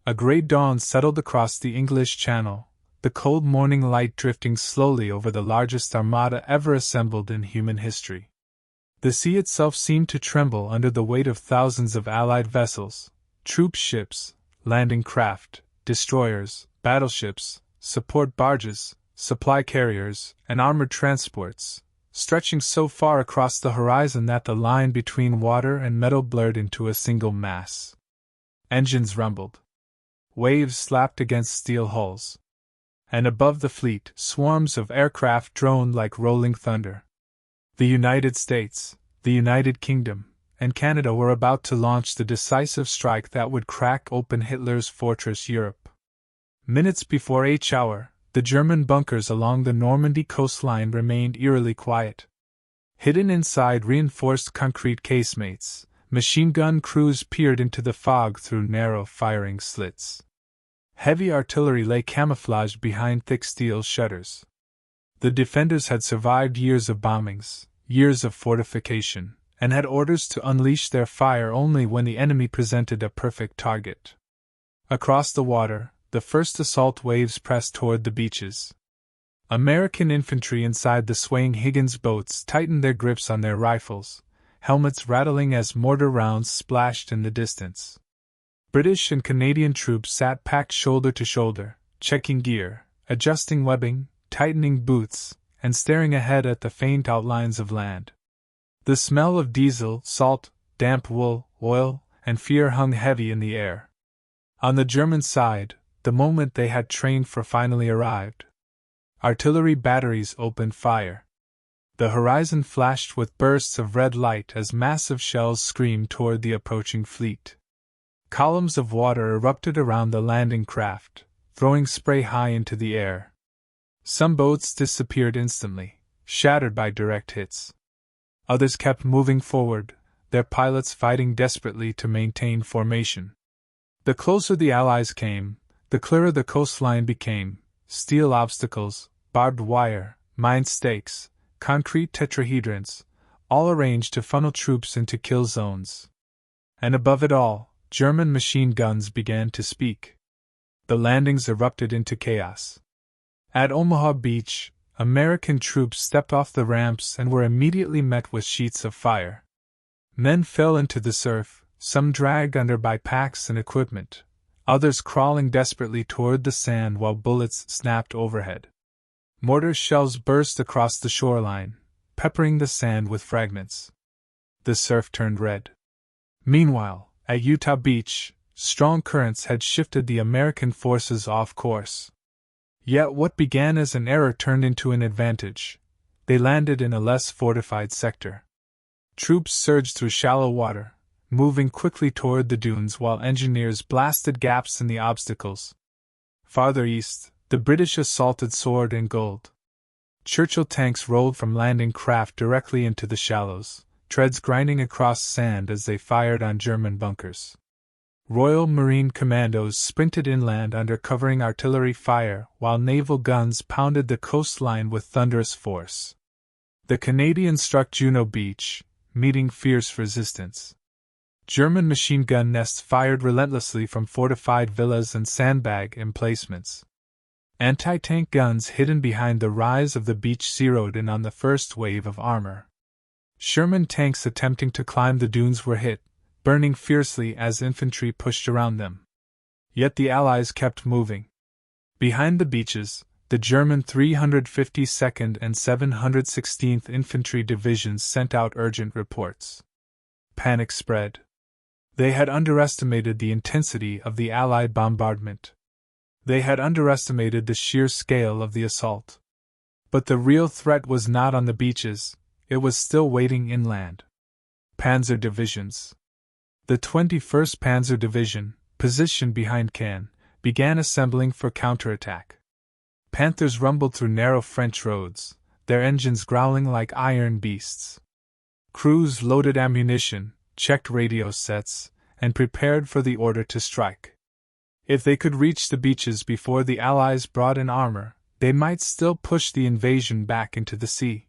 A grey dawn settled across the English Channel, the cold morning light drifting slowly over the largest armada ever assembled in human history. The sea itself seemed to tremble under the weight of thousands of Allied vessels, troop ships, landing craft, destroyers, battleships, support barges, supply carriers, and armored transports, stretching so far across the horizon that the line between water and metal blurred into a single mass. Engines rumbled. Waves slapped against steel hulls. And above the fleet, swarms of aircraft droned like rolling thunder. The United States, the United Kingdom, and Canada were about to launch the decisive strike that would crack open Hitler's fortress Europe. Minutes before H hour, the German bunkers along the Normandy coastline remained eerily quiet. Hidden inside reinforced concrete casemates, machine gun crews peered into the fog through narrow firing slits. Heavy artillery lay camouflaged behind thick steel shutters. The defenders had survived years of bombings, years of fortification, and had orders to unleash their fire only when the enemy presented a perfect target. Across the water, the first assault waves pressed toward the beaches. American infantry inside the swaying Higgins boats tightened their grips on their rifles, helmets rattling as mortar rounds splashed in the distance. British and Canadian troops sat packed shoulder to shoulder, checking gear, adjusting webbing, tightening boots, and staring ahead at the faint outlines of land. The smell of diesel, salt, damp wool, oil, and fear hung heavy in the air. On the German side, the moment they had trained for finally arrived. Artillery batteries opened fire. The horizon flashed with bursts of red light as massive shells screamed toward the approaching fleet. Columns of water erupted around the landing craft, throwing spray high into the air. Some boats disappeared instantly, shattered by direct hits. Others kept moving forward, their pilots fighting desperately to maintain formation. The closer the Allies came, the clearer the coastline became: steel obstacles, barbed wire, mine stakes, concrete tetrahedrons, all arranged to funnel troops into kill zones. And above it all, German machine guns began to speak. The landings erupted into chaos. At Omaha Beach, American troops stepped off the ramps and were immediately met with sheets of fire. Men fell into the surf, some dragged under by packs and equipment, others crawling desperately toward the sand while bullets snapped overhead. Mortar shells burst across the shoreline, peppering the sand with fragments. The surf turned red. Meanwhile, at Utah Beach, strong currents had shifted the American forces off course. Yet what began as an error turned into an advantage. They landed in a less fortified sector. Troops surged through shallow water, moving quickly toward the dunes while engineers blasted gaps in the obstacles. Farther east, the British assaulted Sword and Gold. Churchill tanks rolled from landing craft directly into the shallows, treads grinding across sand as they fired on German bunkers. Royal Marine commandos sprinted inland under covering artillery fire while naval guns pounded the coastline with thunderous force. The Canadians struck Juno Beach, meeting fierce resistance. German machine gun nests fired relentlessly from fortified villas and sandbag emplacements. Anti-tank guns hidden behind the rise of the beach zeroed in on the first wave of armor. Sherman tanks attempting to climb the dunes were hit, burning fiercely as infantry pushed around them. Yet the Allies kept moving. Behind the beaches, the German 352nd and 716th Infantry Divisions sent out urgent reports. Panic spread. They had underestimated the intensity of the Allied bombardment. They had underestimated the sheer scale of the assault. But the real threat was not on the beaches, it was still waiting inland. Panzer divisions. The 21st Panzer Division, positioned behind Caen, began assembling for counterattack. Panthers rumbled through narrow French roads, their engines growling like iron beasts. Crews loaded ammunition, checked radio sets, and prepared for the order to strike. If they could reach the beaches before the Allies brought in armor, they might still push the invasion back into the sea.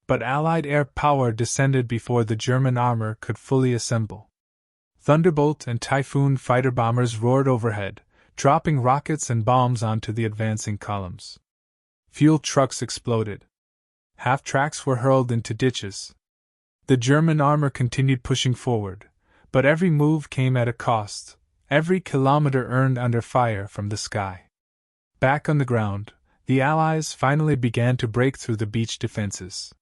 But Allied air power descended before the German armor could fully assemble. Thunderbolt and Typhoon fighter bombers roared overhead, dropping rockets and bombs onto the advancing columns. Fuel trucks exploded. Half-tracks were hurled into ditches. The German armor continued pushing forward, but every move came at a cost, every kilometer earned under fire from the sky. Back on the ground, the Allies finally began to break through the beach defenses.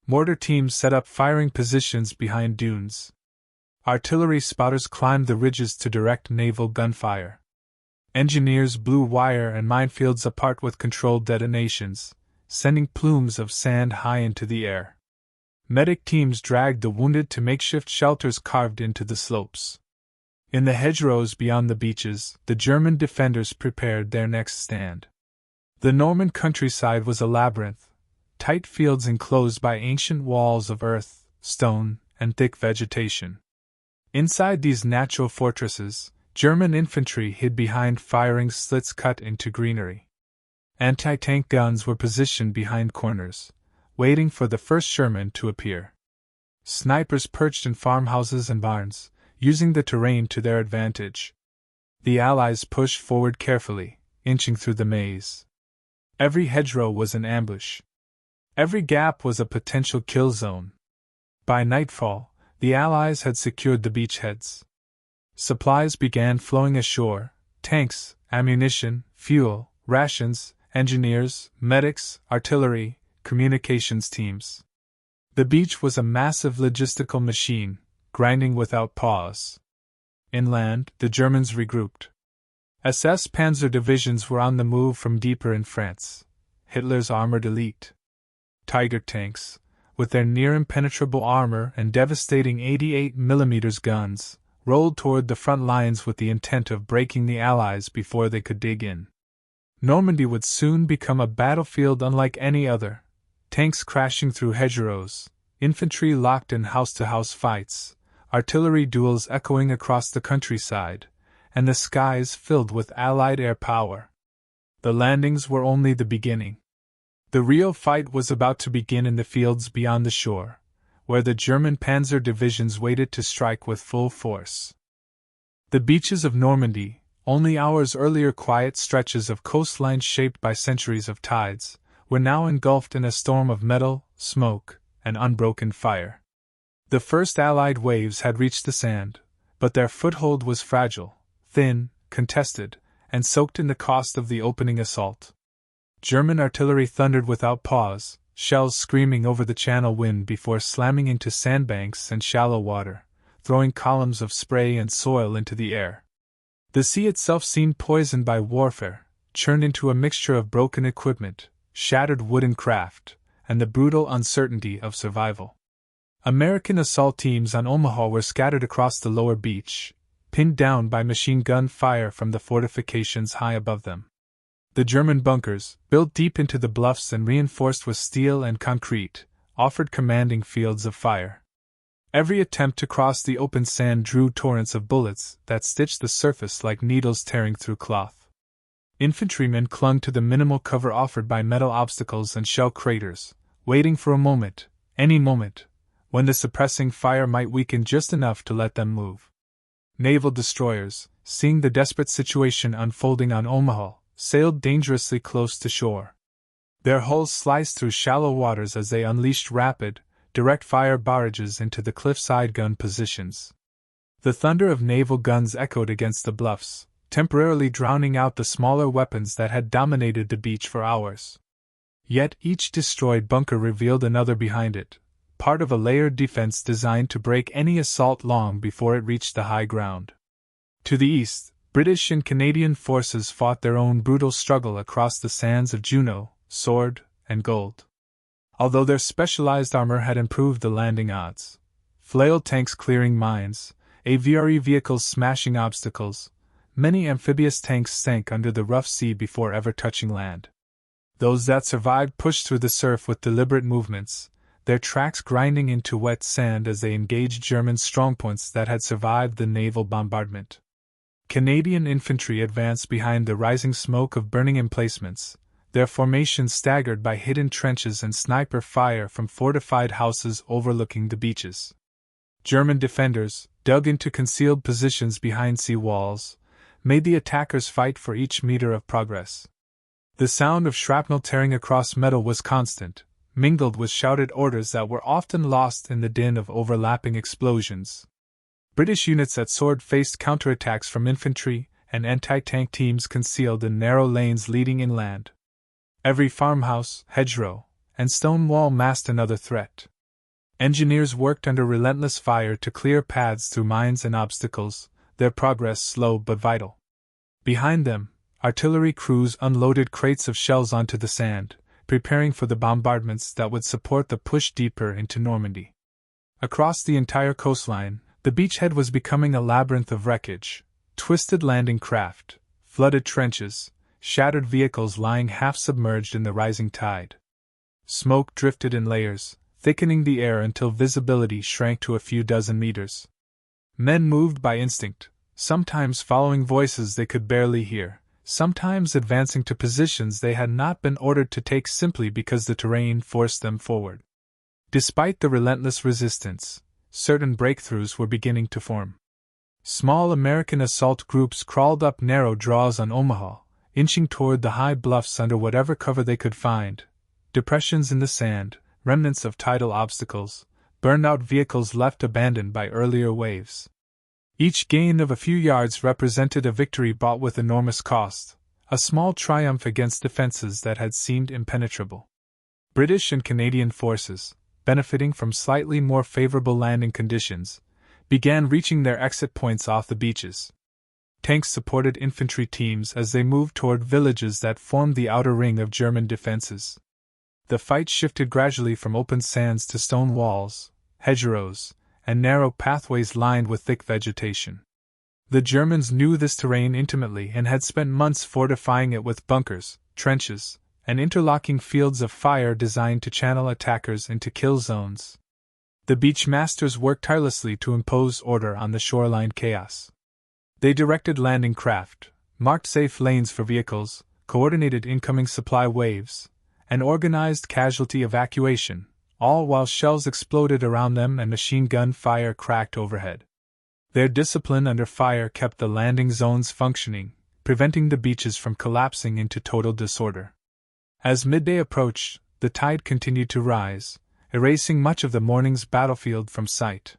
Mortar teams set up firing positions behind dunes. Artillery spotters climbed the ridges to direct naval gunfire. Engineers blew wire and minefields apart with controlled detonations, sending plumes of sand high into the air. Medic teams dragged the wounded to makeshift shelters carved into the slopes. In the hedgerows beyond the beaches, the German defenders prepared their next stand. The Norman countryside was a labyrinth, tight fields enclosed by ancient walls of earth, stone, and thick vegetation. Inside these natural fortresses, German infantry hid behind firing slits cut into greenery. Anti-tank guns were positioned behind corners, waiting for the first Sherman to appear. Snipers perched in farmhouses and barns, using the terrain to their advantage. The Allies pushed forward carefully, inching through the maze. Every hedgerow was an ambush. Every gap was a potential kill zone. By nightfall, the Allies had secured the beachheads. Supplies began flowing ashore: tanks, ammunition, fuel, rations, engineers, medics, artillery, communications teams. The beach was a massive logistical machine, grinding without pause. Inland, the Germans regrouped. SS Panzer divisions were on the move from deeper in France. Hitler's armored elite. Tiger tanks, with their near-impenetrable armor and devastating 88mm guns, rolled toward the front lines with the intent of breaking the Allies before they could dig in. Normandy would soon become a battlefield unlike any other. Tanks crashing through hedgerows, infantry locked in house-to-house fights, artillery duels echoing across the countryside, and the skies filled with Allied air power. The landings were only the beginning. The real fight was about to begin in the fields beyond the shore, where the German Panzer divisions waited to strike with full force. The beaches of Normandy, only hours earlier quiet stretches of coastline shaped by centuries of tides, were now engulfed in a storm of metal, smoke, and unbroken fire. The first Allied waves had reached the sand, but their foothold was fragile, thin, contested, and soaked in the cost of the opening assault. German artillery thundered without pause, shells screaming over the Channel wind before slamming into sandbanks and shallow water, throwing columns of spray and soil into the air. The sea itself seemed poisoned by warfare, churned into a mixture of broken equipment, shattered wooden craft, and the brutal uncertainty of survival. American assault teams on Omaha were scattered across the lower beach, pinned down by machine gun fire from the fortifications high above them. The German bunkers, built deep into the bluffs and reinforced with steel and concrete, offered commanding fields of fire. Every attempt to cross the open sand drew torrents of bullets that stitched the surface like needles tearing through cloth. Infantrymen clung to the minimal cover offered by metal obstacles and shell craters, waiting for a moment, any moment, when the suppressing fire might weaken just enough to let them move. Naval destroyers, seeing the desperate situation unfolding on Omaha, sailed dangerously close to shore. Their hulls sliced through shallow waters as they unleashed rapid, direct-fire barrages into the cliffside gun positions. The thunder of naval guns echoed against the bluffs, temporarily drowning out the smaller weapons that had dominated the beach for hours. Yet each destroyed bunker revealed another behind it, part of a layered defense designed to break any assault long before it reached the high ground. To the east, British and Canadian forces fought their own brutal struggle across the sands of Juno, Sword, and Gold. Although their specialized armor had improved the landing odds, flail tanks clearing mines, AVRE vehicles smashing obstacles, many amphibious tanks sank under the rough sea before ever touching land. Those that survived pushed through the surf with deliberate movements, their tracks grinding into wet sand as they engaged German strongpoints that had survived the naval bombardment. Canadian infantry advanced behind the rising smoke of burning emplacements, their formations staggered by hidden trenches and sniper fire from fortified houses overlooking the beaches. German defenders, dug into concealed positions behind sea walls, made the attackers fight for each meter of progress. The sound of shrapnel tearing across metal was constant, mingled with shouted orders that were often lost in the din of overlapping explosions. British units at sword faced counterattacks from infantry and anti-tank teams concealed in narrow lanes leading inland. Every farmhouse, hedgerow, and stone wall masked another threat. Engineers worked under relentless fire to clear paths through mines and obstacles, their progress slow but vital. Behind them, artillery crews unloaded crates of shells onto the sand, preparing for the bombardments that would support the push deeper into Normandy. Across the entire coastline, the beachhead was becoming a labyrinth of wreckage, twisted landing craft, flooded trenches, shattered vehicles lying half submerged in the rising tide. Smoke drifted in layers, thickening the air until visibility shrank to a few dozen meters. Men moved by instinct, sometimes following voices they could barely hear, sometimes advancing to positions they had not been ordered to take simply because the terrain forced them forward. Despite the relentless resistance, certain breakthroughs were beginning to form. Small American assault groups crawled up narrow draws on Omaha, inching toward the high bluffs under whatever cover they could find. Depressions in the sand, remnants of tidal obstacles, burned-out vehicles left abandoned by earlier waves. Each gain of a few yards represented a victory bought with enormous cost, a small triumph against defenses that had seemed impenetrable. British and Canadian forces, benefiting from slightly more favorable landing conditions, began reaching their exit points off the beaches. Tanks supported infantry teams as they moved toward villages that formed the outer ring of German defenses. The fight shifted gradually from open sands to stone walls, hedgerows, and narrow pathways lined with thick vegetation. The Germans knew this terrain intimately and had spent months fortifying it with bunkers, trenches, and interlocking fields of fire designed to channel attackers into kill zones. The beach masters worked tirelessly to impose order on the shoreline chaos. They directed landing craft, marked safe lanes for vehicles, coordinated incoming supply waves, and organized casualty evacuation, all while shells exploded around them and machine gun fire cracked overhead. Their discipline under fire kept the landing zones functioning, preventing the beaches from collapsing into total disorder. As midday approached, the tide continued to rise, erasing much of the morning's battlefield from sight.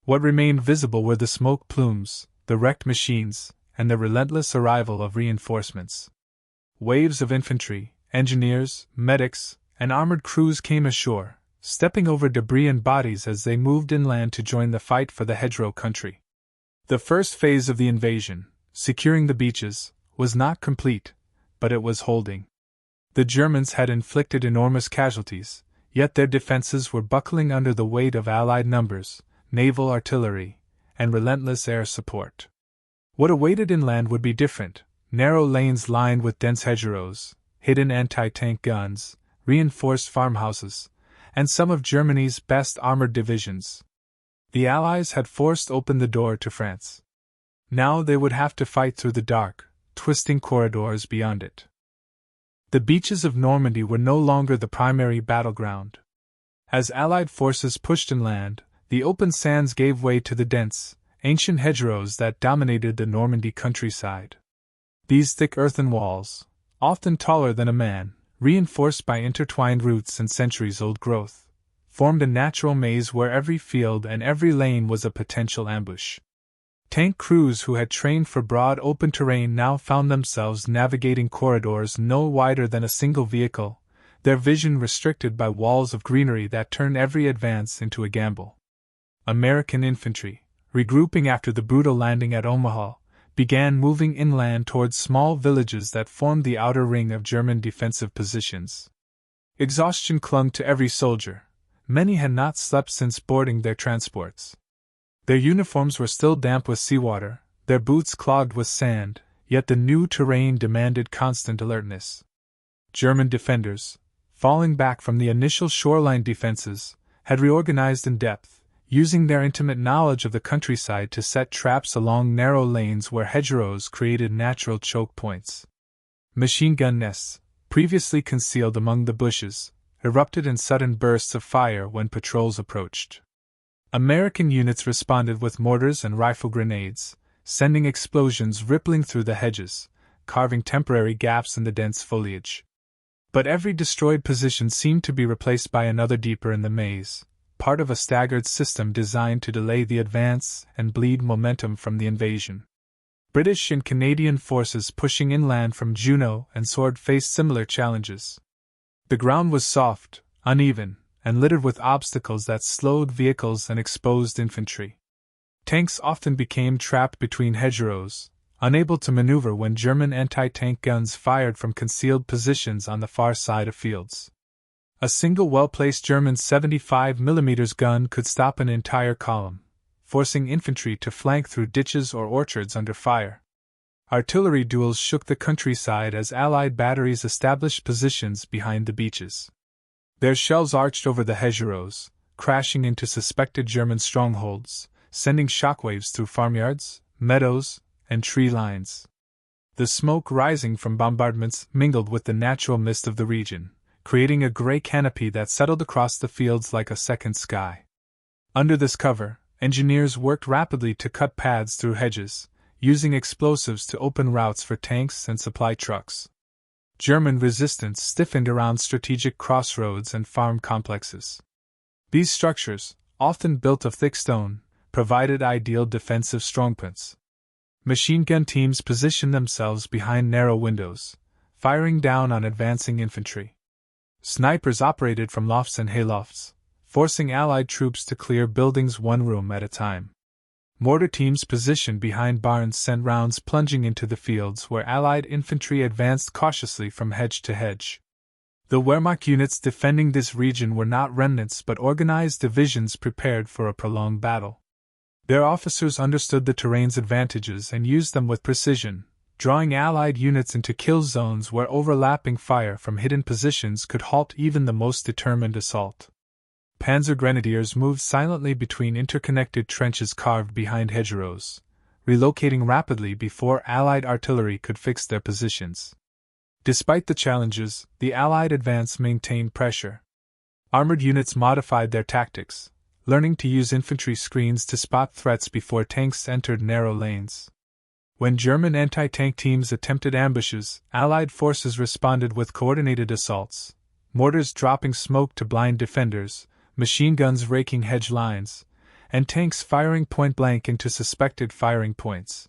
What remained visible were the smoke plumes, the wrecked machines, and the relentless arrival of reinforcements. Waves of infantry, engineers, medics, and armored crews came ashore, stepping over debris and bodies as they moved inland to join the fight for the hedgerow country. The first phase of the invasion, securing the beaches, was not complete, but it was holding. The Germans had inflicted enormous casualties, yet their defenses were buckling under the weight of Allied numbers, naval artillery, and relentless air support. What awaited inland would be different: narrow lanes lined with dense hedgerows, hidden anti-tank guns, reinforced farmhouses, and some of Germany's best armored divisions. The Allies had forced open the door to France. Now they would have to fight through the dark, twisting corridors beyond it. The beaches of Normandy were no longer the primary battleground. As Allied forces pushed inland, the open sands gave way to the dense, ancient hedgerows that dominated the Normandy countryside. These thick earthen walls, often taller than a man, reinforced by intertwined roots and centuries-old growth, formed a natural maze where every field and every lane was a potential ambush. Tank crews who had trained for broad open terrain now found themselves navigating corridors no wider than a single vehicle, their vision restricted by walls of greenery that turned every advance into a gamble. American infantry, regrouping after the brutal landing at Omaha, began moving inland towards small villages that formed the outer ring of German defensive positions. Exhaustion clung to every soldier. Many had not slept since boarding their transports. Their uniforms were still damp with seawater, their boots clogged with sand, yet the new terrain demanded constant alertness. German defenders, falling back from the initial shoreline defenses, had reorganized in depth, using their intimate knowledge of the countryside to set traps along narrow lanes where hedgerows created natural choke points. Machine gun nests, previously concealed among the bushes, erupted in sudden bursts of fire when patrols approached. American units responded with mortars and rifle grenades, sending explosions rippling through the hedges, carving temporary gaps in the dense foliage. But every destroyed position seemed to be replaced by another deeper in the maze, part of a staggered system designed to delay the advance and bleed momentum from the invasion. British and Canadian forces pushing inland from Juno and Sword faced similar challenges. The ground was soft, uneven, and littered with obstacles that slowed vehicles and exposed infantry. Tanks often became trapped between hedgerows, unable to maneuver when German anti-tank guns fired from concealed positions on the far side of fields. A single well-placed German 75mm gun could stop an entire column, forcing infantry to flank through ditches or orchards under fire. Artillery duels shook the countryside as Allied batteries established positions behind the beaches. Their shells arched over the hedgerows, crashing into suspected German strongholds, sending shockwaves through farmyards, meadows, and tree lines. The smoke rising from bombardments mingled with the natural mist of the region, creating a gray canopy that settled across the fields like a second sky. Under this cover, engineers worked rapidly to cut paths through hedges, using explosives to open routes for tanks and supply trucks. German resistance stiffened around strategic crossroads and farm complexes. These structures, often built of thick stone, provided ideal defensive strongpoints. Machine gun teams positioned themselves behind narrow windows, firing down on advancing infantry. Snipers operated from lofts and haylofts, forcing Allied troops to clear buildings one room at a time. Mortar teams positioned behind barns sent rounds plunging into the fields where Allied infantry advanced cautiously from hedge to hedge. The Wehrmacht units defending this region were not remnants but organized divisions prepared for a prolonged battle. Their officers understood the terrain's advantages and used them with precision, drawing Allied units into kill zones where overlapping fire from hidden positions could halt even the most determined assault. Panzer grenadiers moved silently between interconnected trenches carved behind hedgerows, relocating rapidly before Allied artillery could fix their positions. Despite the challenges, the Allied advance maintained pressure. Armored units modified their tactics, learning to use infantry screens to spot threats before tanks entered narrow lanes. When German anti-tank teams attempted ambushes, Allied forces responded with coordinated assaults, mortars dropping smoke to blind defenders, machine guns raking hedge lines, and tanks firing point-blank into suspected firing points.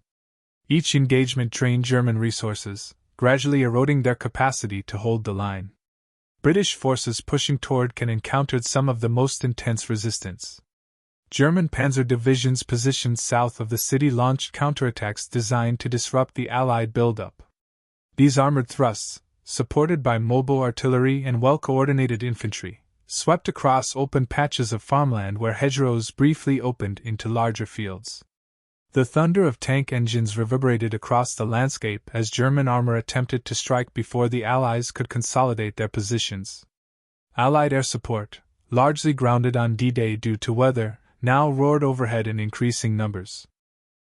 Each engagement drained German resources, gradually eroding their capacity to hold the line. British forces pushing toward Caen encountered some of the most intense resistance. German panzer divisions positioned south of the city launched counterattacks designed to disrupt the Allied buildup. These armored thrusts, supported by mobile artillery and well-coordinated infantry, swept across open patches of farmland where hedgerows briefly opened into larger fields. The thunder of tank engines reverberated across the landscape as German armor attempted to strike before the Allies could consolidate their positions. Allied air support, largely grounded on D-Day due to weather, now roared overhead in increasing numbers.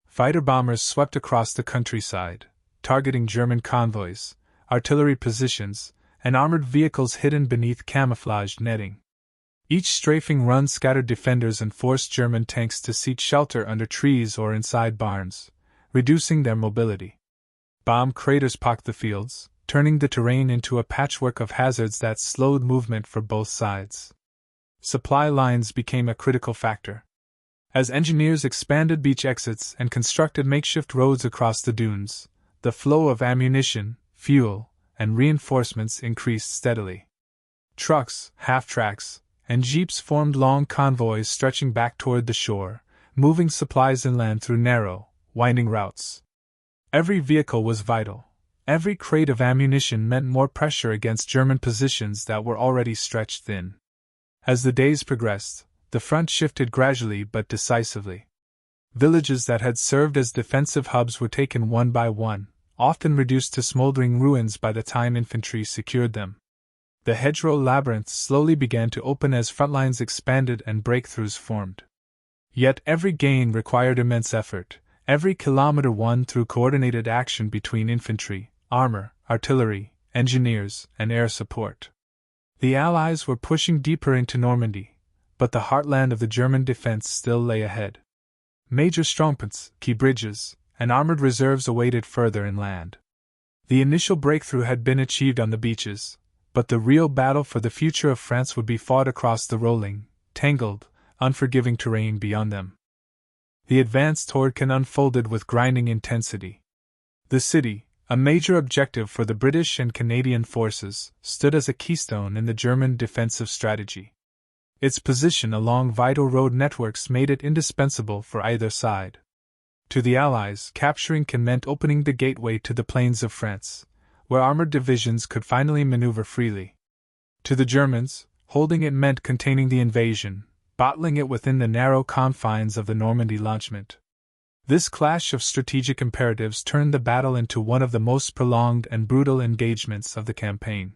Fighter bombers swept across the countryside, targeting German convoys, artillery positions, and armored vehicles hidden beneath camouflaged netting. Each strafing run scattered defenders and forced German tanks to seek shelter under trees or inside barns, reducing their mobility. Bomb craters pocked the fields, turning the terrain into a patchwork of hazards that slowed movement for both sides. Supply lines became a critical factor. As engineers expanded beach exits and constructed makeshift roads across the dunes, the flow of ammunition, fuel, and reinforcements increased steadily. Trucks, half-tracks, and jeeps formed long convoys stretching back toward the shore, moving supplies inland through narrow, winding routes. Every vehicle was vital. Every crate of ammunition meant more pressure against German positions that were already stretched thin. As the days progressed, the front shifted gradually but decisively. Villages that had served as defensive hubs were taken one by one, often reduced to smoldering ruins by the time infantry secured them. The hedgerow labyrinth slowly began to open as front lines expanded and breakthroughs formed. Yet every gain required immense effort, every kilometer won through coordinated action between infantry, armor, artillery, engineers, and air support. The Allies were pushing deeper into Normandy, but the heartland of the German defense still lay ahead. Major strongpoints, key bridges, and armored reserves awaited further inland. The initial breakthrough had been achieved on the beaches, but the real battle for the future of France would be fought across the rolling, tangled, unforgiving terrain beyond them. The advance toward Caen unfolded with grinding intensity. The city, a major objective for the British and Canadian forces, stood as a keystone in the German defensive strategy. Its position along vital road networks made it indispensable for either side. To the Allies, capturing Caen meant opening the gateway to the plains of France, where armored divisions could finally maneuver freely. To the Germans, holding it meant containing the invasion, bottling it within the narrow confines of the Normandy launchment. This clash of strategic imperatives turned the battle into one of the most prolonged and brutal engagements of the campaign.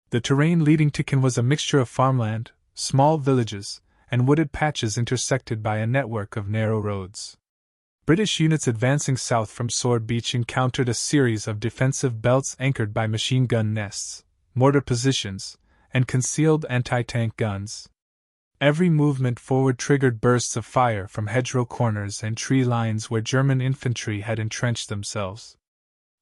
The terrain leading to Caen was a mixture of farmland, small villages, and wooded patches intersected by a network of narrow roads. British units advancing south from Sword Beach encountered a series of defensive belts anchored by machine gun nests, mortar positions, and concealed anti-tank guns. Every movement forward triggered bursts of fire from hedgerow corners and tree lines where German infantry had entrenched themselves.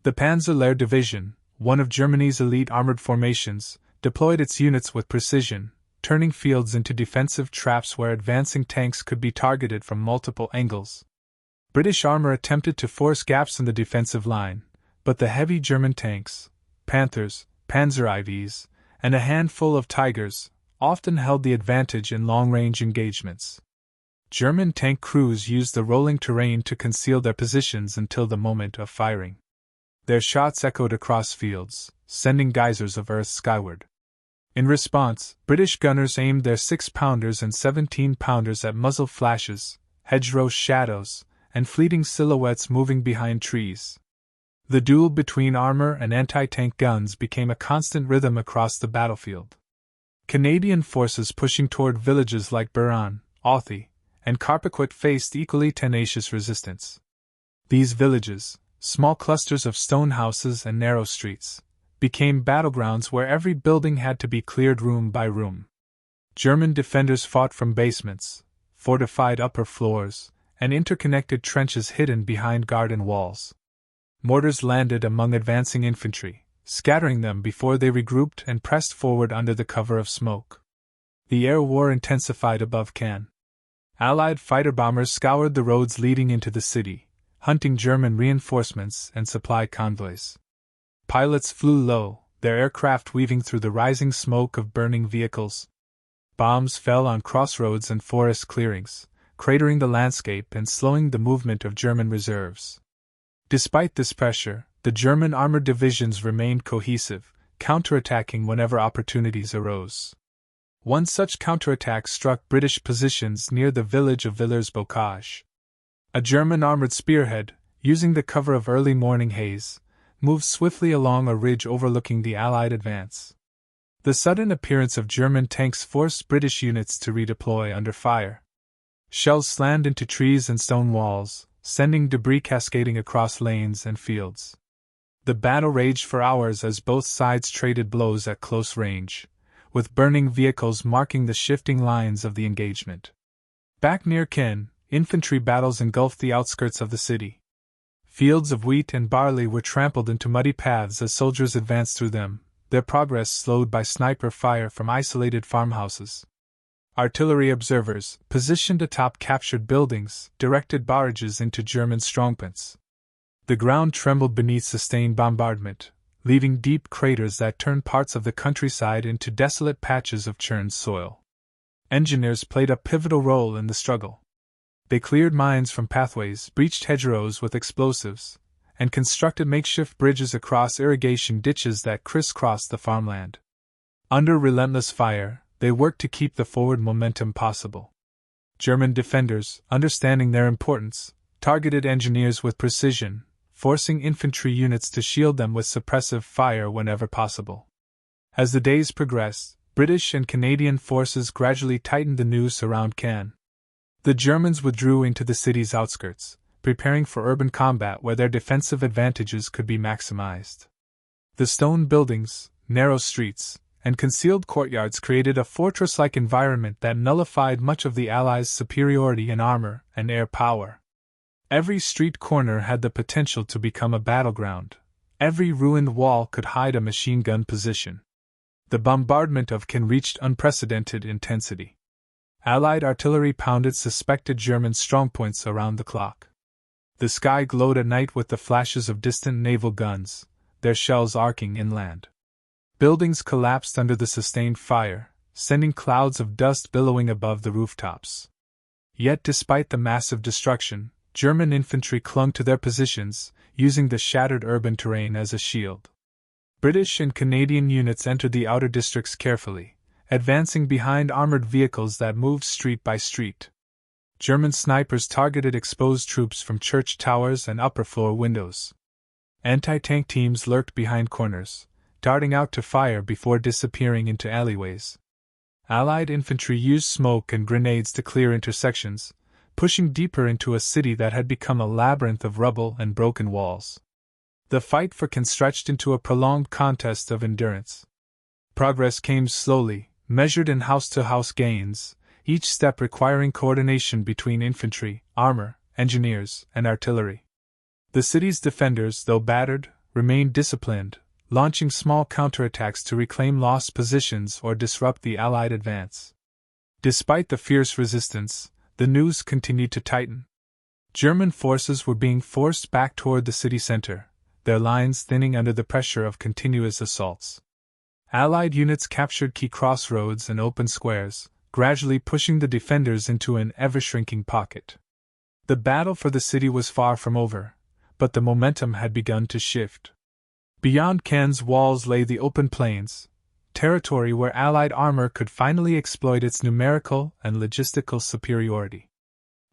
The Panzer Division, one of Germany's elite armored formations, deployed its units with precision, turning fields into defensive traps where advancing tanks could be targeted from multiple angles. British armor attempted to force gaps in the defensive line, but the heavy German tanks, Panthers, Panzer IVs, and a handful of Tigers, often held the advantage in long-range engagements. German tank crews used the rolling terrain to conceal their positions until the moment of firing. Their shots echoed across fields, sending geysers of earth skyward. In response, British gunners aimed their 6-pounders and 17-pounders at muzzle flashes, hedgerow shadows, and fleeting silhouettes moving behind trees. The duel between armor and anti-tank guns became a constant rhythm across the battlefield. Canadian forces pushing toward villages like Buran, Authie, and Carpiquet faced equally tenacious resistance. These villages, small clusters of stone houses and narrow streets, became battlegrounds where every building had to be cleared room by room. German defenders fought from basements, fortified upper floors, and interconnected trenches hidden behind garden walls. Mortars landed among advancing infantry, scattering them before they regrouped and pressed forward under the cover of smoke. The air war intensified above Caen. Allied fighter bombers scoured the roads leading into the city, hunting German reinforcements and supply convoys. Pilots flew low, their aircraft weaving through the rising smoke of burning vehicles. Bombs fell on crossroads and forest clearings, cratering the landscape and slowing the movement of German reserves. Despite this pressure, the German armored divisions remained cohesive, counterattacking whenever opportunities arose. One such counterattack struck British positions near the village of Villers-Bocage. A German armored spearhead, using the cover of early morning haze, moved swiftly along a ridge overlooking the Allied advance. The sudden appearance of German tanks forced British units to redeploy under fire. Shells slammed into trees and stone walls, sending debris cascading across lanes and fields. The battle raged for hours as both sides traded blows at close range, with burning vehicles marking the shifting lines of the engagement. Back near Caen, infantry battles engulfed the outskirts of the city. Fields of wheat and barley were trampled into muddy paths as soldiers advanced through them, their progress slowed by sniper fire from isolated farmhouses. Artillery observers, positioned atop captured buildings, directed barrages into German strongpoints. The ground trembled beneath sustained bombardment, leaving deep craters that turned parts of the countryside into desolate patches of churned soil. Engineers played a pivotal role in the struggle. They cleared mines from pathways, breached hedgerows with explosives, and constructed makeshift bridges across irrigation ditches that crisscrossed the farmland. Under relentless fire, they worked to keep the forward momentum possible. German defenders, understanding their importance, targeted engineers with precision, forcing infantry units to shield them with suppressive fire whenever possible. As the days progressed, British and Canadian forces gradually tightened the noose around Caen. The Germans withdrew into the city's outskirts, preparing for urban combat where their defensive advantages could be maximized. The stone buildings, narrow streets, and concealed courtyards created a fortress-like environment that nullified much of the Allies' superiority in armor and air power. Every street corner had the potential to become a battleground. Every ruined wall could hide a machine gun position. The bombardment of Caen reached unprecedented intensity. Allied artillery pounded suspected German strongpoints around the clock. The sky glowed at night with the flashes of distant naval guns, their shells arcing inland. Buildings collapsed under the sustained fire, sending clouds of dust billowing above the rooftops. Yet despite the massive destruction, German infantry clung to their positions, using the shattered urban terrain as a shield. British and Canadian units entered the outer districts carefully, advancing behind armored vehicles that moved street by street. German snipers targeted exposed troops from church towers and upper-floor windows. Anti-tank teams lurked behind corners, darting out to fire before disappearing into alleyways. Allied infantry used smoke and grenades to clear intersections, pushing deeper into a city that had become a labyrinth of rubble and broken walls. The fight for Caen stretched into a prolonged contest of endurance. Progress came slowly, measured in house-to-house gains, each step requiring coordination between infantry, armor, engineers, and artillery. The city's defenders, though battered, remained disciplined, launching small counterattacks to reclaim lost positions or disrupt the Allied advance. Despite the fierce resistance, the noose continued to tighten. German forces were being forced back toward the city center, their lines thinning under the pressure of continuous assaults. Allied units captured key crossroads and open squares, gradually pushing the defenders into an ever-shrinking pocket. The battle for the city was far from over, but the momentum had begun to shift. Beyond Caen's walls lay the open plains, territory where Allied armor could finally exploit its numerical and logistical superiority.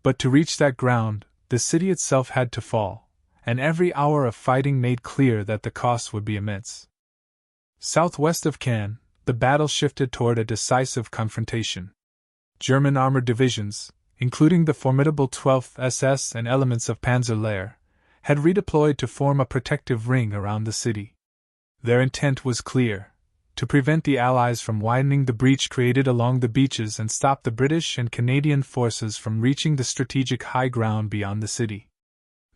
But to reach that ground, the city itself had to fall, and every hour of fighting made clear that the cost would be immense. Southwest of Caen, the battle shifted toward a decisive confrontation. German armored divisions, including the formidable 12th SS and elements of Panzer Lehr, had redeployed to form a protective ring around the city. Their intent was clear: to prevent the Allies from widening the breach created along the beaches and stop the British and Canadian forces from reaching the strategic high ground beyond the city.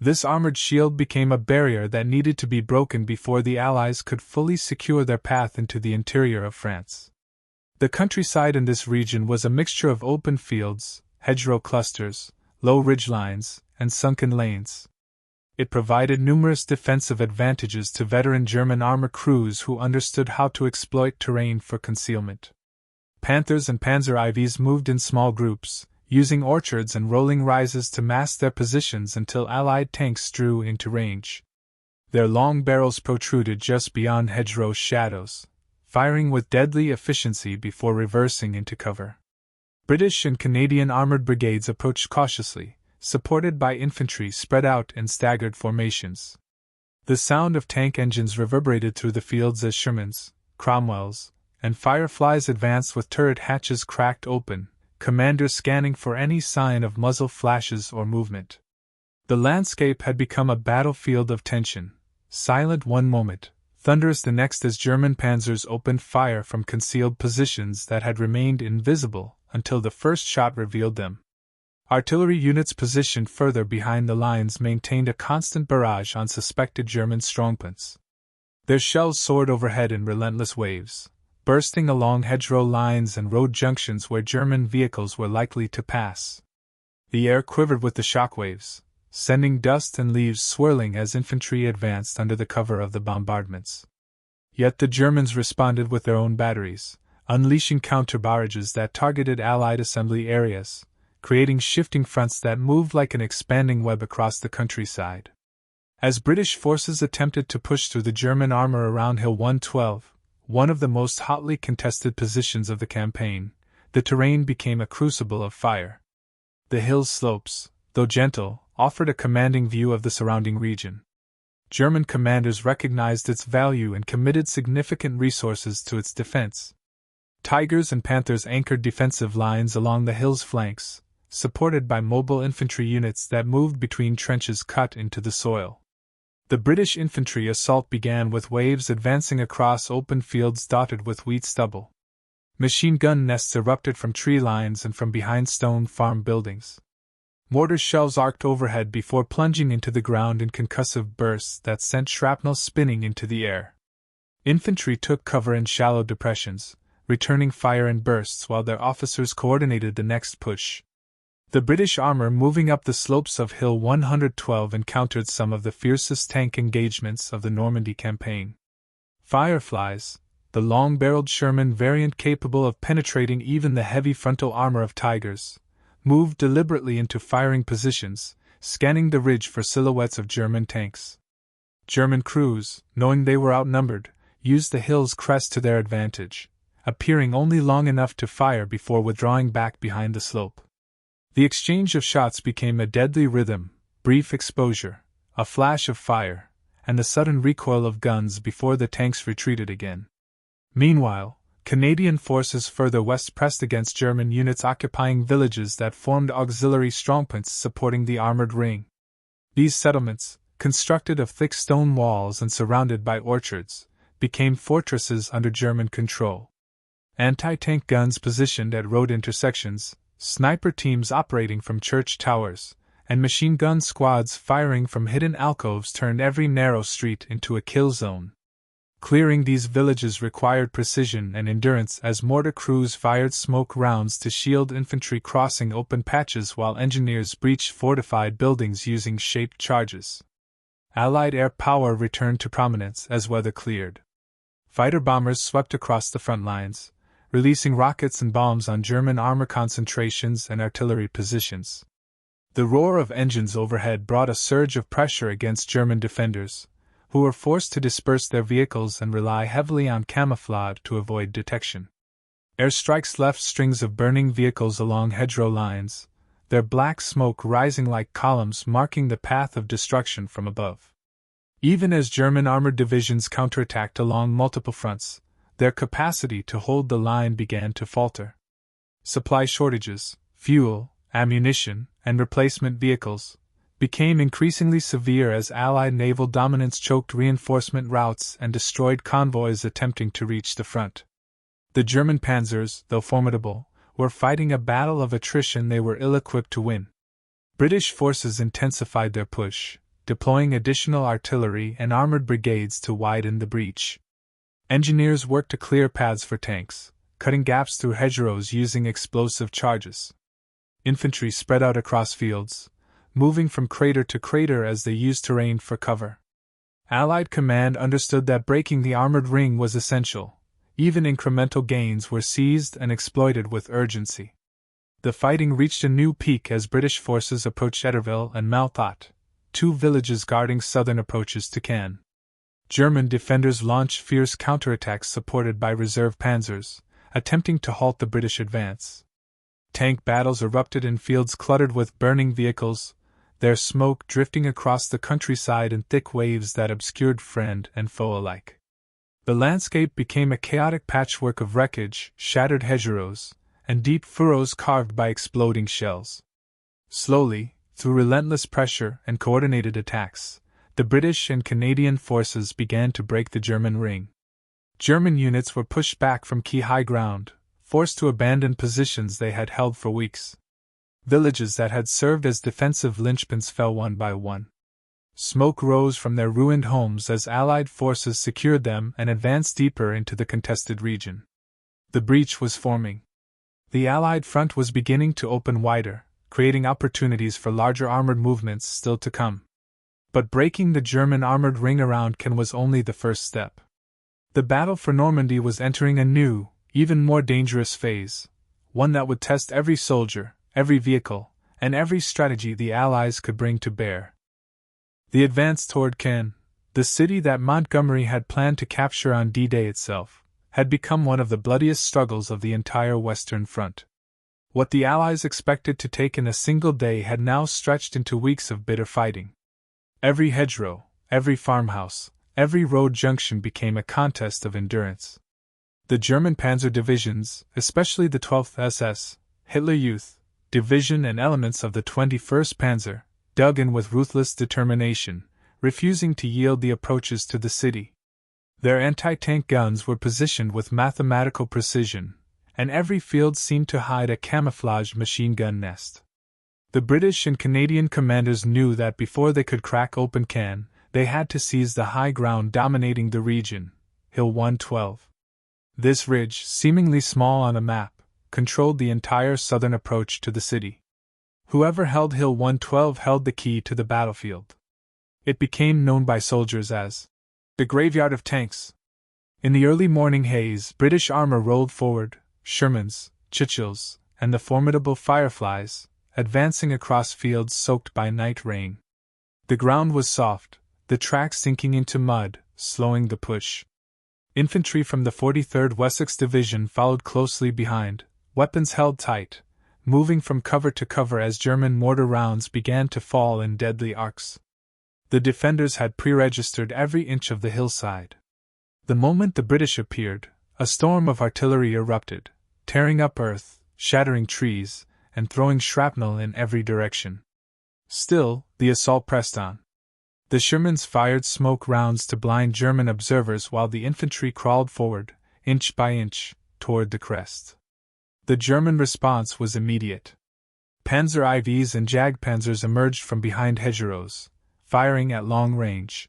This armored shield became a barrier that needed to be broken before the Allies could fully secure their path into the interior of France. The countryside in this region was a mixture of open fields, hedgerow clusters, low ridgelines, and sunken lanes. It provided numerous defensive advantages to veteran German armor crews who understood how to exploit terrain for concealment. Panthers and Panzer IVs moved in small groups, using orchards and rolling rises to mask their positions until Allied tanks drew into range. Their long barrels protruded just beyond hedgerow shadows, firing with deadly efficiency before reversing into cover. British and Canadian armored brigades approached cautiously, supported by infantry spread out in staggered formations. The sound of tank engines reverberated through the fields as Shermans, Cromwells, and Fireflies advanced with turret hatches cracked open, commanders scanning for any sign of muzzle flashes or movement. The landscape had become a battlefield of tension, silent one moment, thunderous the next as German panzers opened fire from concealed positions that had remained invisible until the first shot revealed them. Artillery units positioned further behind the lines maintained a constant barrage on suspected German strongpoints. Their shells soared overhead in relentless waves, bursting along hedgerow lines and road junctions where German vehicles were likely to pass. The air quivered with the shockwaves, sending dust and leaves swirling as infantry advanced under the cover of the bombardments. Yet the Germans responded with their own batteries, unleashing counter-barrages that targeted Allied assembly areas, creating shifting fronts that moved like an expanding web across the countryside. As British forces attempted to push through the German armor around Hill 112, one of the most hotly contested positions of the campaign, the terrain became a crucible of fire. The hill's slopes, though gentle, offered a commanding view of the surrounding region. German commanders recognized its value and committed significant resources to its defense. Tigers and Panthers anchored defensive lines along the hill's flanks, supported by mobile infantry units that moved between trenches cut into the soil. The British infantry assault began with waves advancing across open fields dotted with wheat stubble. Machine gun nests erupted from tree lines and from behind stone farm buildings. Mortar shells arced overhead before plunging into the ground in concussive bursts that sent shrapnel spinning into the air. Infantry took cover in shallow depressions, returning fire in bursts while their officers coordinated the next push. The British armor moving up the slopes of Hill 112 encountered some of the fiercest tank engagements of the Normandy campaign. Fireflies, the long-barreled Sherman variant capable of penetrating even the heavy frontal armor of Tigers, moved deliberately into firing positions, scanning the ridge for silhouettes of German tanks. German crews, knowing they were outnumbered, used the hill's crest to their advantage, appearing only long enough to fire before withdrawing back behind the slope. The exchange of shots became a deadly rhythm, brief exposure, a flash of fire, and the sudden recoil of guns before the tanks retreated again. Meanwhile, Canadian forces further west pressed against German units occupying villages that formed auxiliary strongpoints supporting the armored ring. These settlements, constructed of thick stone walls and surrounded by orchards, became fortresses under German control. Anti-tank guns positioned at road intersections, sniper teams operating from church towers, and machine gun squads firing from hidden alcoves turned every narrow street into a kill zone. Clearing these villages required precision and endurance as mortar crews fired smoke rounds to shield infantry crossing open patches while engineers breached fortified buildings using shaped charges. Allied air power returned to prominence as weather cleared. Fighter bombers swept across the front lines, releasing rockets and bombs on German armor concentrations and artillery positions. The roar of engines overhead brought a surge of pressure against German defenders, who were forced to disperse their vehicles and rely heavily on camouflage to avoid detection. Airstrikes left strings of burning vehicles along hedgerow lines, their black smoke rising like columns marking the path of destruction from above. Even as German armored divisions counterattacked along multiple fronts, their capacity to hold the line began to falter. Supply shortages, fuel, ammunition, and replacement vehicles became increasingly severe as Allied naval dominance choked reinforcement routes and destroyed convoys attempting to reach the front. The German panzers, though formidable, were fighting a battle of attrition they were ill-equipped to win. British forces intensified their push, deploying additional artillery and armored brigades to widen the breach. Engineers worked to clear paths for tanks, cutting gaps through hedgerows using explosive charges. Infantry spread out across fields, moving from crater to crater as they used terrain for cover. Allied command understood that breaking the armored ring was essential. Even incremental gains were seized and exploited with urgency. The fighting reached a new peak as British forces approached Etterville and Malthot, two villages guarding southern approaches to Caen. German defenders launched fierce counterattacks supported by reserve panzers, attempting to halt the British advance. Tank battles erupted in fields cluttered with burning vehicles, their smoke drifting across the countryside in thick waves that obscured friend and foe alike. The landscape became a chaotic patchwork of wreckage, shattered hedgerows, and deep furrows carved by exploding shells. Slowly, through relentless pressure and coordinated attacks, the British and Canadian forces began to break the German ring. German units were pushed back from key high ground, forced to abandon positions they had held for weeks. Villages that had served as defensive linchpins fell one by one. Smoke rose from their ruined homes as Allied forces secured them and advanced deeper into the contested region. The breach was forming. The Allied front was beginning to open wider, creating opportunities for larger armored movements still to come. But breaking the German armored ring around Caen was only the first step. The battle for Normandy was entering a new, even more dangerous phase, one that would test every soldier, every vehicle, and every strategy the Allies could bring to bear. The advance toward Caen, the city that Montgomery had planned to capture on D-Day itself, had become one of the bloodiest struggles of the entire Western Front. What the Allies expected to take in a single day had now stretched into weeks of bitter fighting. Every hedgerow, every farmhouse, every road junction became a contest of endurance. The German Panzer divisions, especially the 12th SS, Hitler Youth Division and elements of the 21st Panzer, dug in with ruthless determination, refusing to yield the approaches to the city. Their anti-tank guns were positioned with mathematical precision, and every field seemed to hide a camouflaged machine gun nest. The British and Canadian commanders knew that before they could crack open Caen, they had to seize the high ground dominating the region, Hill 112. This ridge, seemingly small on a map, controlled the entire southern approach to the city. Whoever held Hill 112 held the key to the battlefield. It became known by soldiers as the Graveyard of Tanks. In the early morning haze, British armor rolled forward, Shermans, Churchills, and the formidable Fireflies, advancing across fields soaked by night rain. The ground was soft, the tracks sinking into mud, slowing the push. Infantry from the 43rd Wessex Division followed closely behind, weapons held tight, moving from cover to cover as German mortar rounds began to fall in deadly arcs. The defenders had pre-registered every inch of the hillside. The moment the British appeared, a storm of artillery erupted, tearing up earth, shattering trees, and throwing shrapnel in every direction. Still, the assault pressed on. The Shermans fired smoke rounds to blind German observers while the infantry crawled forward, inch by inch, toward the crest. The German response was immediate. Panzer IVs and Jagdpanzers emerged from behind hedgerows, firing at long range.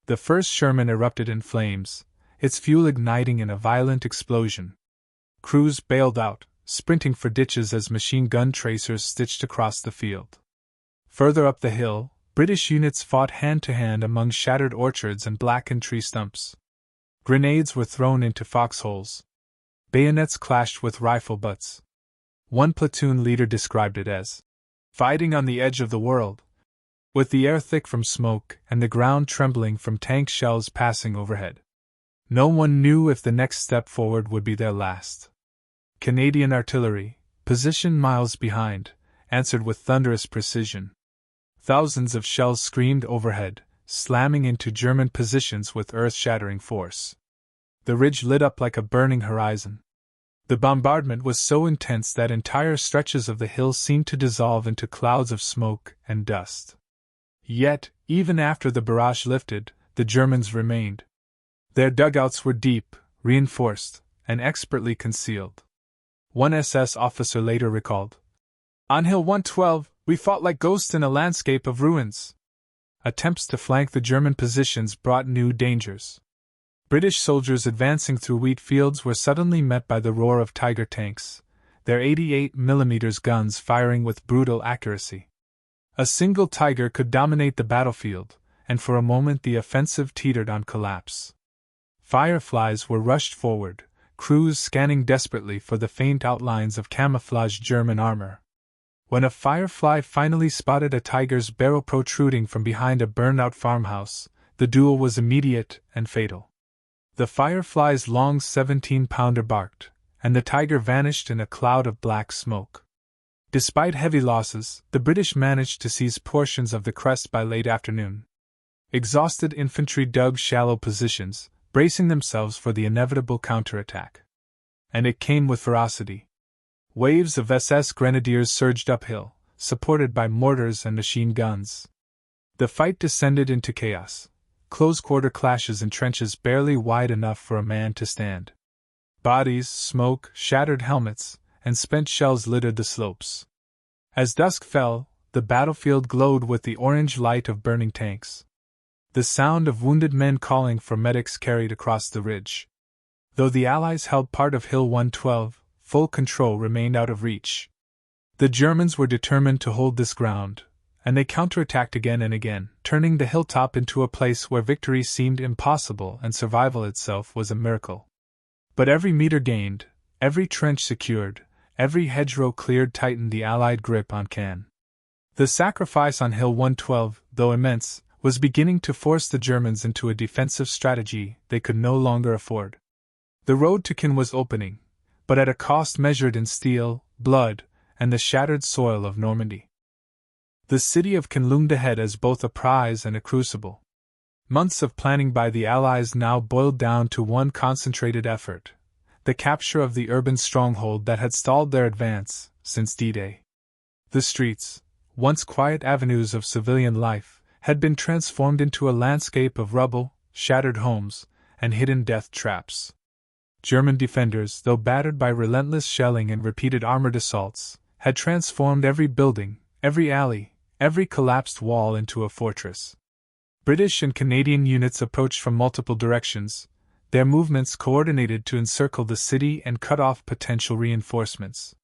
The first Sherman erupted in flames, its fuel igniting in a violent explosion. Crews bailed out, sprinting for ditches as machine gun tracers stitched across the field. Further up the hill, British units fought hand-to-hand among shattered orchards and blackened tree stumps. Grenades were thrown into foxholes. Bayonets clashed with rifle butts. One platoon leader described it as fighting on the edge of the world, with the air thick from smoke and the ground trembling from tank shells passing overhead. No one knew if the next step forward would be their last. Canadian artillery, positioned miles behind, answered with thunderous precision. Thousands of shells screamed overhead, slamming into German positions with earth-shattering force. The ridge lit up like a burning horizon. The bombardment was so intense that entire stretches of the hill seemed to dissolve into clouds of smoke and dust. Yet, even after the barrage lifted, the Germans remained. Their dugouts were deep, reinforced, and expertly concealed. One SS officer later recalled, "On Hill 112, we fought like ghosts in a landscape of ruins." Attempts to flank the German positions brought new dangers. British soldiers advancing through wheat fields were suddenly met by the roar of Tiger tanks, their 88mm guns firing with brutal accuracy. A single Tiger could dominate the battlefield, and for a moment the offensive teetered on collapse. Fireflies were rushed forward, crews scanning desperately for the faint outlines of camouflaged German armor. When a Firefly finally spotted a Tiger's barrel protruding from behind a burned-out farmhouse, the duel was immediate and fatal. The Firefly's long 17-pounder barked, and the Tiger vanished in a cloud of black smoke. Despite heavy losses, the British managed to seize portions of the crest by late afternoon. Exhausted infantry dug shallow positions, bracing themselves for the inevitable counterattack. And it came with ferocity. Waves of SS grenadiers surged uphill, supported by mortars and machine guns. The fight descended into chaos, close-quarter clashes in trenches barely wide enough for a man to stand. Bodies, smoke, shattered helmets, and spent shells littered the slopes. As dusk fell, the battlefield glowed with the orange light of burning tanks. The sound of wounded men calling for medics carried across the ridge. Though the Allies held part of Hill 112, full control remained out of reach. The Germans were determined to hold this ground, and they counterattacked again and again, turning the hilltop into a place where victory seemed impossible and survival itself was a miracle. But every meter gained, every trench secured, every hedgerow cleared tightened the Allied grip on Caen. The sacrifice on Hill 112, though immense, was beginning to force the Germans into a defensive strategy they could no longer afford. The road to Caen was opening, but at a cost measured in steel, blood, and the shattered soil of Normandy. The city of Caen loomed ahead as both a prize and a crucible. Months of planning by the Allies now boiled down to one concentrated effort: the capture of the urban stronghold that had stalled their advance since D-Day. The streets, once quiet avenues of civilian life, had been transformed into a landscape of rubble, shattered homes, and hidden death traps. German defenders, though battered by relentless shelling and repeated armored assaults, had transformed every building, every alley, every collapsed wall into a fortress. British and Canadian units approached from multiple directions, their movements coordinated to encircle the city and cut off potential reinforcements.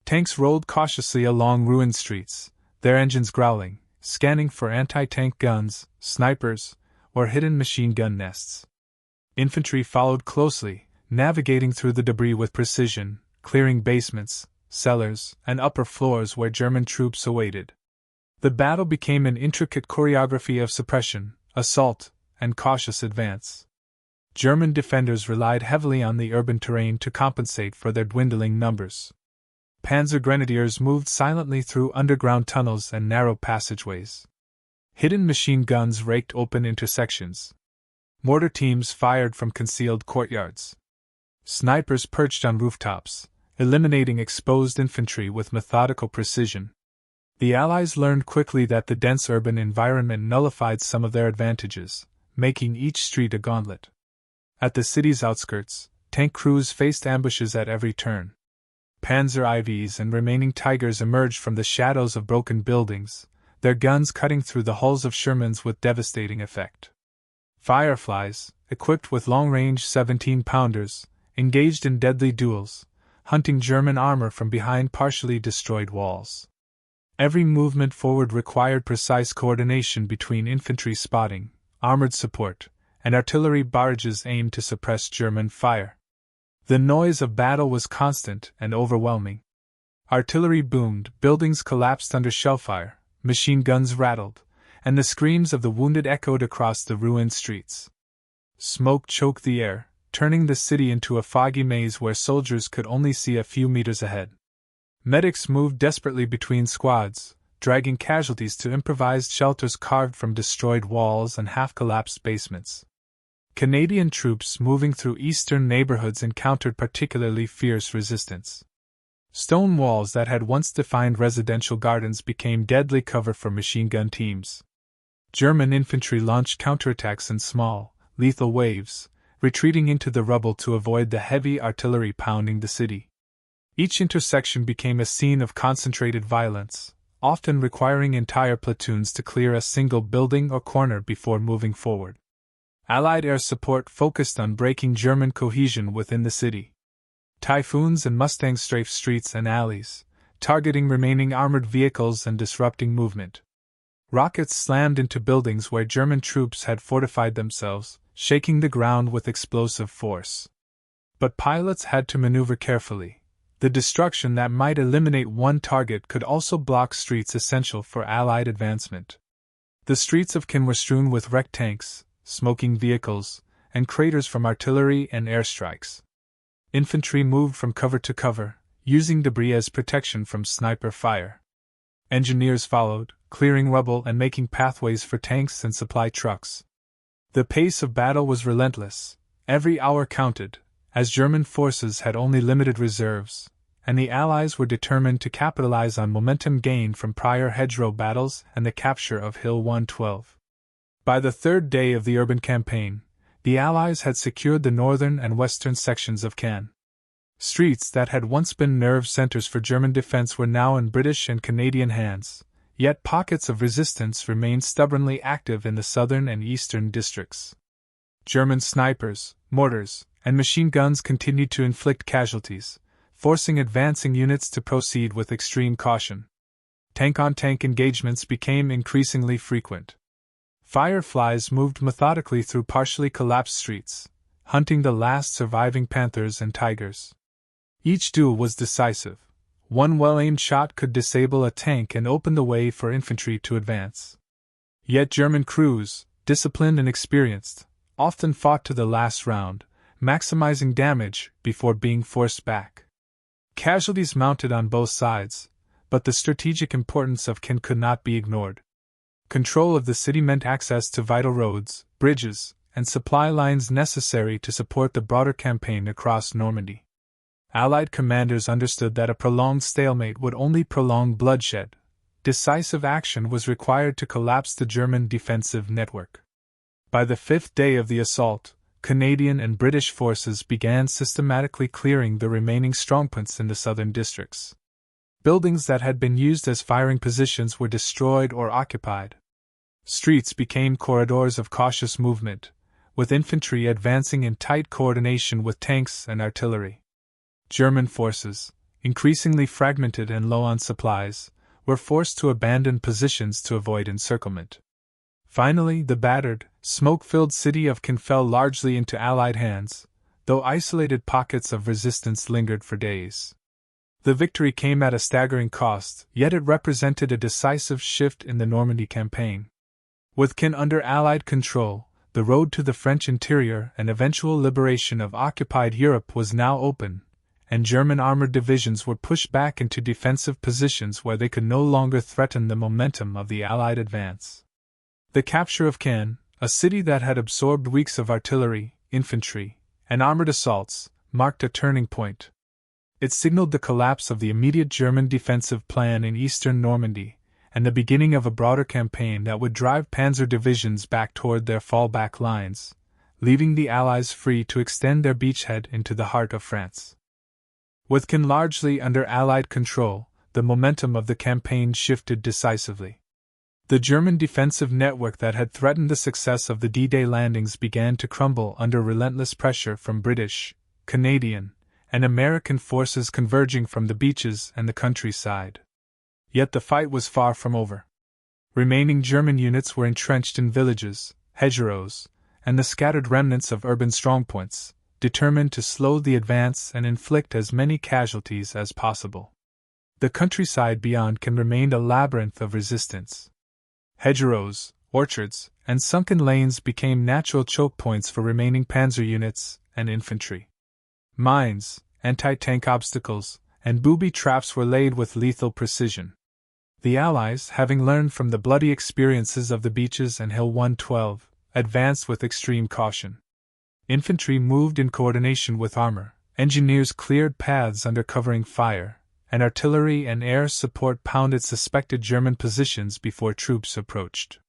Tanks rolled cautiously along ruined streets, their engines growling, scanning for anti-tank guns, snipers, or hidden machine gun nests. Infantry followed closely, navigating through the debris with precision, clearing basements, cellars, and upper floors where German troops awaited. The battle became an intricate choreography of suppression, assault, and cautious advance. German defenders relied heavily on the urban terrain to compensate for their dwindling numbers. Panzer grenadiers moved silently through underground tunnels and narrow passageways. Hidden machine guns raked open intersections. Mortar teams fired from concealed courtyards. Snipers perched on rooftops, eliminating exposed infantry with methodical precision. The Allies learned quickly that the dense urban environment nullified some of their advantages, making each street a gauntlet. At the city's outskirts, tank crews faced ambushes at every turn. Panzer IVs and remaining Tigers emerged from the shadows of broken buildings, their guns cutting through the hulls of Shermans with devastating effect. Fireflies, equipped with long-range 17-pounders, engaged in deadly duels, hunting German armor from behind partially destroyed walls. Every movement forward required precise coordination between infantry spotting, armored support, and artillery barrages aimed to suppress German fire. The noise of battle was constant and overwhelming. Artillery boomed, buildings collapsed under shellfire, machine guns rattled, and the screams of the wounded echoed across the ruined streets. Smoke choked the air, turning the city into a foggy maze where soldiers could only see a few meters ahead. Medics moved desperately between squads, dragging casualties to improvised shelters carved from destroyed walls and half-collapsed basements. Canadian troops moving through eastern neighborhoods encountered particularly fierce resistance. Stone walls that had once defined residential gardens became deadly cover for machine gun teams. German infantry launched counterattacks in small, lethal waves, retreating into the rubble to avoid the heavy artillery pounding the city. Each intersection became a scene of concentrated violence, often requiring entire platoons to clear a single building or corner before moving forward. Allied air support focused on breaking German cohesion within the city. Typhoons and Mustangs strafed streets and alleys, targeting remaining armored vehicles and disrupting movement. Rockets slammed into buildings where German troops had fortified themselves, shaking the ground with explosive force. But pilots had to maneuver carefully. The destruction that might eliminate one target could also block streets essential for Allied advancement. The streets of Caen were strewn with wrecked tanks, smoking vehicles, and craters from artillery and airstrikes. Infantry moved from cover to cover, using debris as protection from sniper fire. Engineers followed, clearing rubble and making pathways for tanks and supply trucks. The pace of battle was relentless, every hour counted, as German forces had only limited reserves, and the Allies were determined to capitalize on momentum gained from prior Hedgerow battles and the capture of Hill 112. By the third day of the urban campaign, the Allies had secured the northern and western sections of Caen. Streets that had once been nerve centers for German defense were now in British and Canadian hands, yet pockets of resistance remained stubbornly active in the southern and eastern districts. German snipers, mortars, and machine guns continued to inflict casualties, forcing advancing units to proceed with extreme caution. Tank-on-tank engagements became increasingly frequent. Fireflies moved methodically through partially collapsed streets, hunting the last surviving Panthers and Tigers. Each duel was decisive. One well-aimed shot could disable a tank and open the way for infantry to advance. Yet German crews, disciplined and experienced, often fought to the last round, maximizing damage before being forced back. Casualties mounted on both sides, but the strategic importance of Caen could not be ignored. Control of the city meant access to vital roads, bridges, and supply lines necessary to support the broader campaign across Normandy. Allied commanders understood that a prolonged stalemate would only prolong bloodshed, decisive action was required to collapse the German defensive network. By the fifth day of the assault, Canadian and British forces began systematically clearing the remaining strongpoints in the southern districts. Buildings that had been used as firing positions were destroyed or occupied. Streets became corridors of cautious movement, with infantry advancing in tight coordination with tanks and artillery. German forces, increasingly fragmented and low on supplies, were forced to abandon positions to avoid encirclement. Finally, the battered, smoke-filled city of Caen fell largely into Allied hands, though isolated pockets of resistance lingered for days. The victory came at a staggering cost, yet it represented a decisive shift in the Normandy campaign. With Caen under Allied control, the road to the French interior and eventual liberation of occupied Europe was now open, and German armored divisions were pushed back into defensive positions where they could no longer threaten the momentum of the Allied advance. The capture of Caen, a city that had absorbed weeks of artillery, infantry, and armored assaults, marked a turning point. It signaled the collapse of the immediate German defensive plan in eastern Normandy, and the beginning of a broader campaign that would drive panzer divisions back toward their fallback lines, leaving the Allies free to extend their beachhead into the heart of France. With Caen largely under Allied control, the momentum of the campaign shifted decisively. The German defensive network that had threatened the success of the D-Day landings began to crumble under relentless pressure from British, Canadian, and American forces converging from the beaches and the countryside. Yet the fight was far from over. Remaining German units were entrenched in villages, hedgerows, and the scattered remnants of urban strongpoints, determined to slow the advance and inflict as many casualties as possible. The countryside beyond Caen remained a labyrinth of resistance. Hedgerows, orchards, and sunken lanes became natural choke points for remaining panzer units and infantry. Mines, anti-tank obstacles, and booby traps were laid with lethal precision. The Allies, having learned from the bloody experiences of the beaches and Hill 112, advanced with extreme caution. Infantry moved in coordination with armor, engineers cleared paths under covering fire, and artillery and air support pounded suspected German positions before troops approached.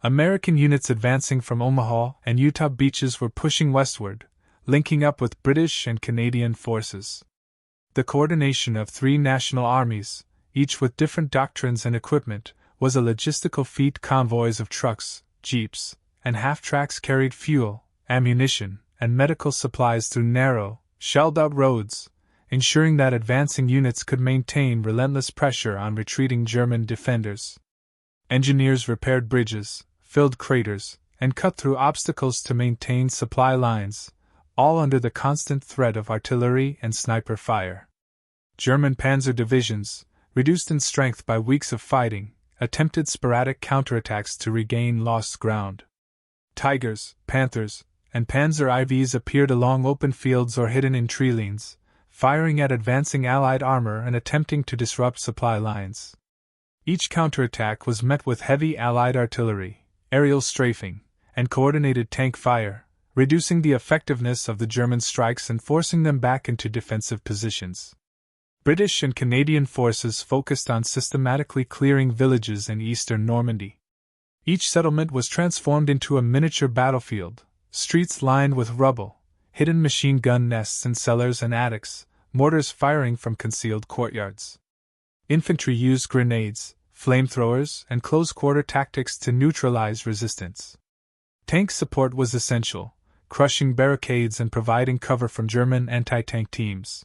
American units advancing from Omaha and Utah beaches were pushing westward, linking up with British and Canadian forces. The coordination of three national armies, each with different doctrines and equipment, was a logistical feat. Convoys of trucks, jeeps, and half-tracks carried fuel, ammunition, and medical supplies through narrow, shelled-out roads, ensuring that advancing units could maintain relentless pressure on retreating German defenders. Engineers repaired bridges, filled craters, and cut through obstacles to maintain supply lines, all under the constant threat of artillery and sniper fire. German panzer divisions, reduced in strength by weeks of fighting, attempted sporadic counterattacks to regain lost ground. Tigers, Panthers, and Panzer IVs appeared along open fields or hidden in tree lanes, firing at advancing Allied armor and attempting to disrupt supply lines. Each counterattack was met with heavy Allied artillery, aerial strafing, and coordinated tank fire, reducing the effectiveness of the German strikes and forcing them back into defensive positions. British and Canadian forces focused on systematically clearing villages in eastern Normandy. Each settlement was transformed into a miniature battlefield, streets lined with rubble, hidden machine gun nests in cellars and attics, mortars firing from concealed courtyards. Infantry used grenades, flamethrowers, and close-quarter tactics to neutralize resistance. Tank support was essential, crushing barricades and providing cover from German anti-tank teams.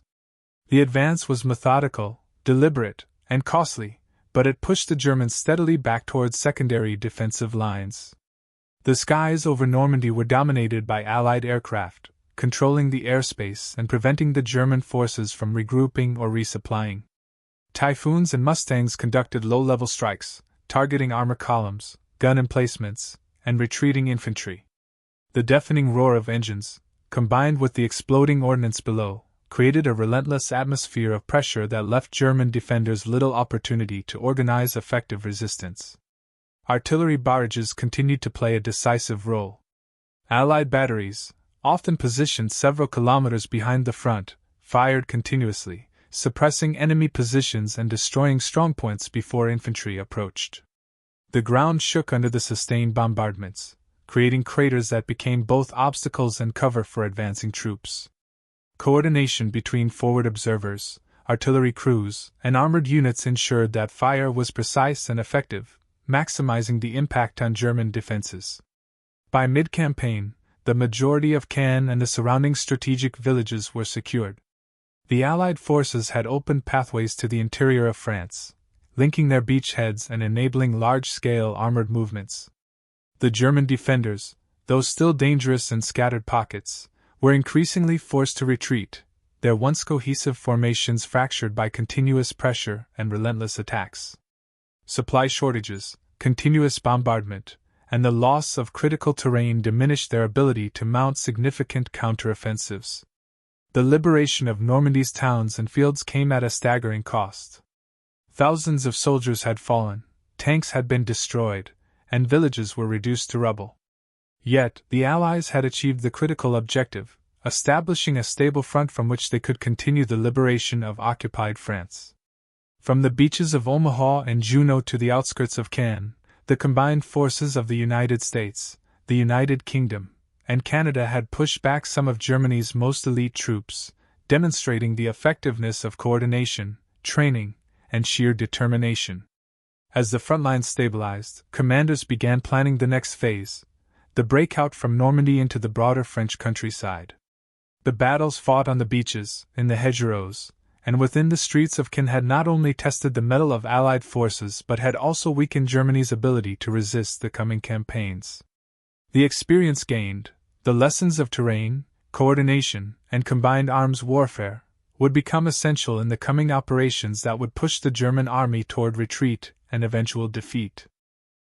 The advance was methodical, deliberate, and costly, but it pushed the Germans steadily back towards secondary defensive lines. The skies over Normandy were dominated by Allied aircraft, controlling the airspace and preventing the German forces from regrouping or resupplying. Typhoons and Mustangs conducted low-level strikes, targeting armor columns, gun emplacements, and retreating infantry. The deafening roar of engines, combined with the exploding ordnance below, created a relentless atmosphere of pressure that left German defenders little opportunity to organize effective resistance. Artillery barrages continued to play a decisive role. Allied batteries, often positioned several kilometers behind the front, fired continuously, suppressing enemy positions and destroying strongpoints before infantry approached. The ground shook under the sustained bombardments, creating craters that became both obstacles and cover for advancing troops. Coordination between forward observers, artillery crews, and armored units ensured that fire was precise and effective, maximizing the impact on German defenses. By mid-campaign, the majority of Caen and the surrounding strategic villages were secured. The Allied forces had opened pathways to the interior of France, linking their beachheads and enabling large-scale armored movements. The German defenders, though still dangerous in scattered pockets, were increasingly forced to retreat, their once cohesive formations fractured by continuous pressure and relentless attacks. Supply shortages, continuous bombardment, and the loss of critical terrain diminished their ability to mount significant counteroffensives. The liberation of Normandy's towns and fields came at a staggering cost. Thousands of soldiers had fallen, tanks had been destroyed, and villages were reduced to rubble. Yet, the Allies had achieved the critical objective, establishing a stable front from which they could continue the liberation of occupied France. From the beaches of Omaha and Juno to the outskirts of Caen, the combined forces of the United States, the United Kingdom, and Canada had pushed back some of Germany's most elite troops, demonstrating the effectiveness of coordination, training, and sheer determination. As the front lines stabilized, commanders began planning the next phase, the breakout from Normandy into the broader French countryside. The battles fought on the beaches, in the hedgerows, and within the streets of Caen had not only tested the mettle of Allied forces but had also weakened Germany's ability to resist the coming campaigns. The experience gained, the lessons of terrain, coordination, and combined arms warfare, would become essential in the coming operations that would push the German army toward retreat and eventual defeat.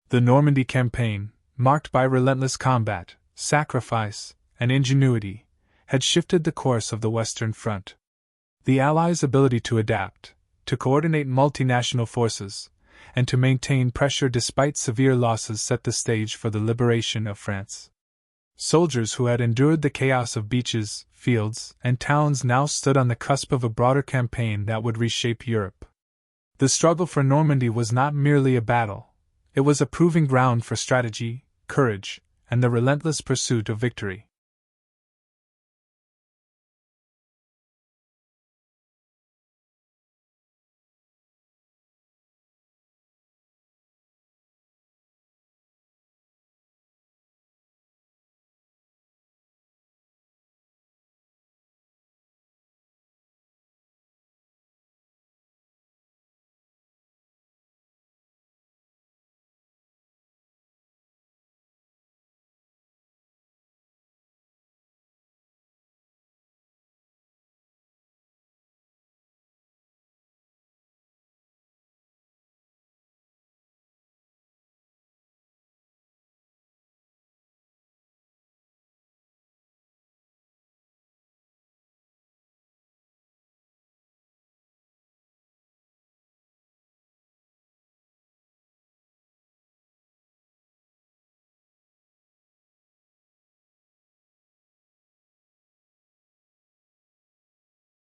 The Normandy campaign, marked by relentless combat, sacrifice, and ingenuity, had shifted the course of the Western Front. The Allies' ability to adapt, to coordinate multinational forces, and to maintain pressure despite severe losses set the stage for the liberation of France. Soldiers who had endured the chaos of beaches, fields, and towns now stood on the cusp of a broader campaign that would reshape Europe. The struggle for Normandy was not merely a battle, it was a proving ground for strategy, courage, and the relentless pursuit of victory.